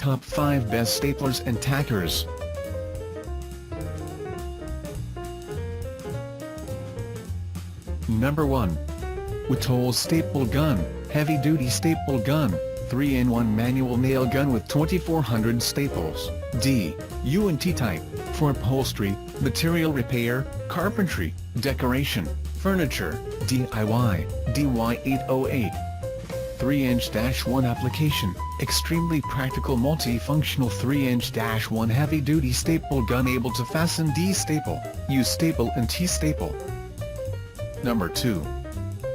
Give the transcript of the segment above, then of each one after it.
Top 5 Best Staplers and Tackers. Number 1. Upholstery Staple Gun, Heavy Duty Staple Gun, 3-in-1 Manual Nail Gun with 2400 staples, D-UNT type, for upholstery, material repair, carpentry, decoration, furniture, DIY, DY808. 3-inch-1 application, extremely practical multi-functional 3-inch-1 heavy-duty staple gun able to fasten D-staple, U-staple and T-staple. Number 2.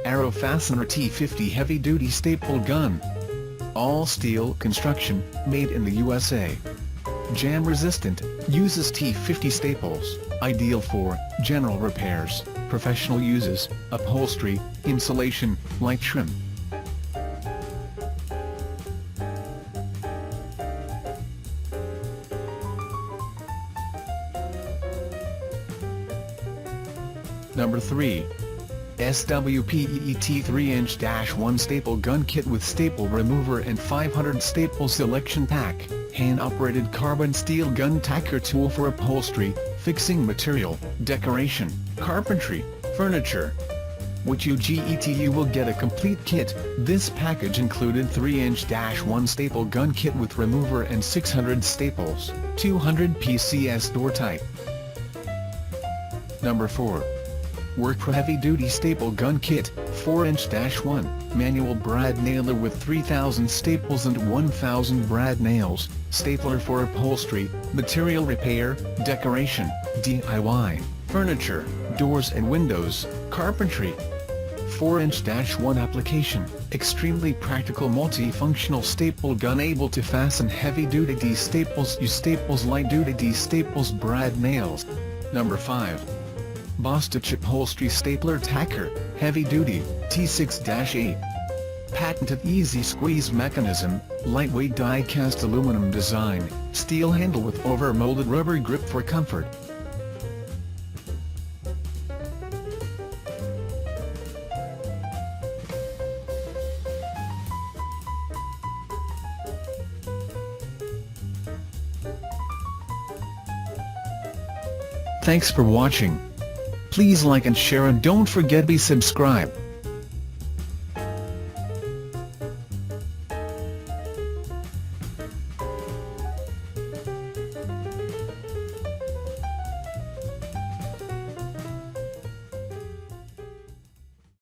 Arrow Fastener T50 Heavy-Duty Staple Gun. All steel construction, made in the USA. Jam resistant, uses T50 staples, ideal for general repairs, professional uses, upholstery, insulation, light trim. Number 3. Swpeet 3-inch-1 Staple Gun Kit with Staple Remover and 500 Staple Selection Pack, hand-operated carbon steel gun tacker tool for upholstery, fixing material, decoration, carpentry, furniture. With you will get a complete kit. This package included 3-inch-1 staple gun kit with remover and 600 staples, 200 PCS door type. Number 4. WORKPRO Heavy Duty Staple Gun Kit, 4-inch-1, manual brad nailer with 3000 staples and 1000 brad nails, stapler for upholstery, material repair, decoration, DIY, furniture, doors and windows, carpentry. 4-inch-1 application, extremely practical multi-functional staple gun able to fasten heavy-duty D-staples, U-staples, light-duty D-staples, brad nails. Number 5. BOSTITCH Upholstery Stapler Tacker, Heavy Duty, T6-8. Patented easy squeeze mechanism, lightweight die-cast aluminum design, steel handle with over-molded rubber grip for comfort. Thanks for watching. Please like and share and don't forget to subscribe.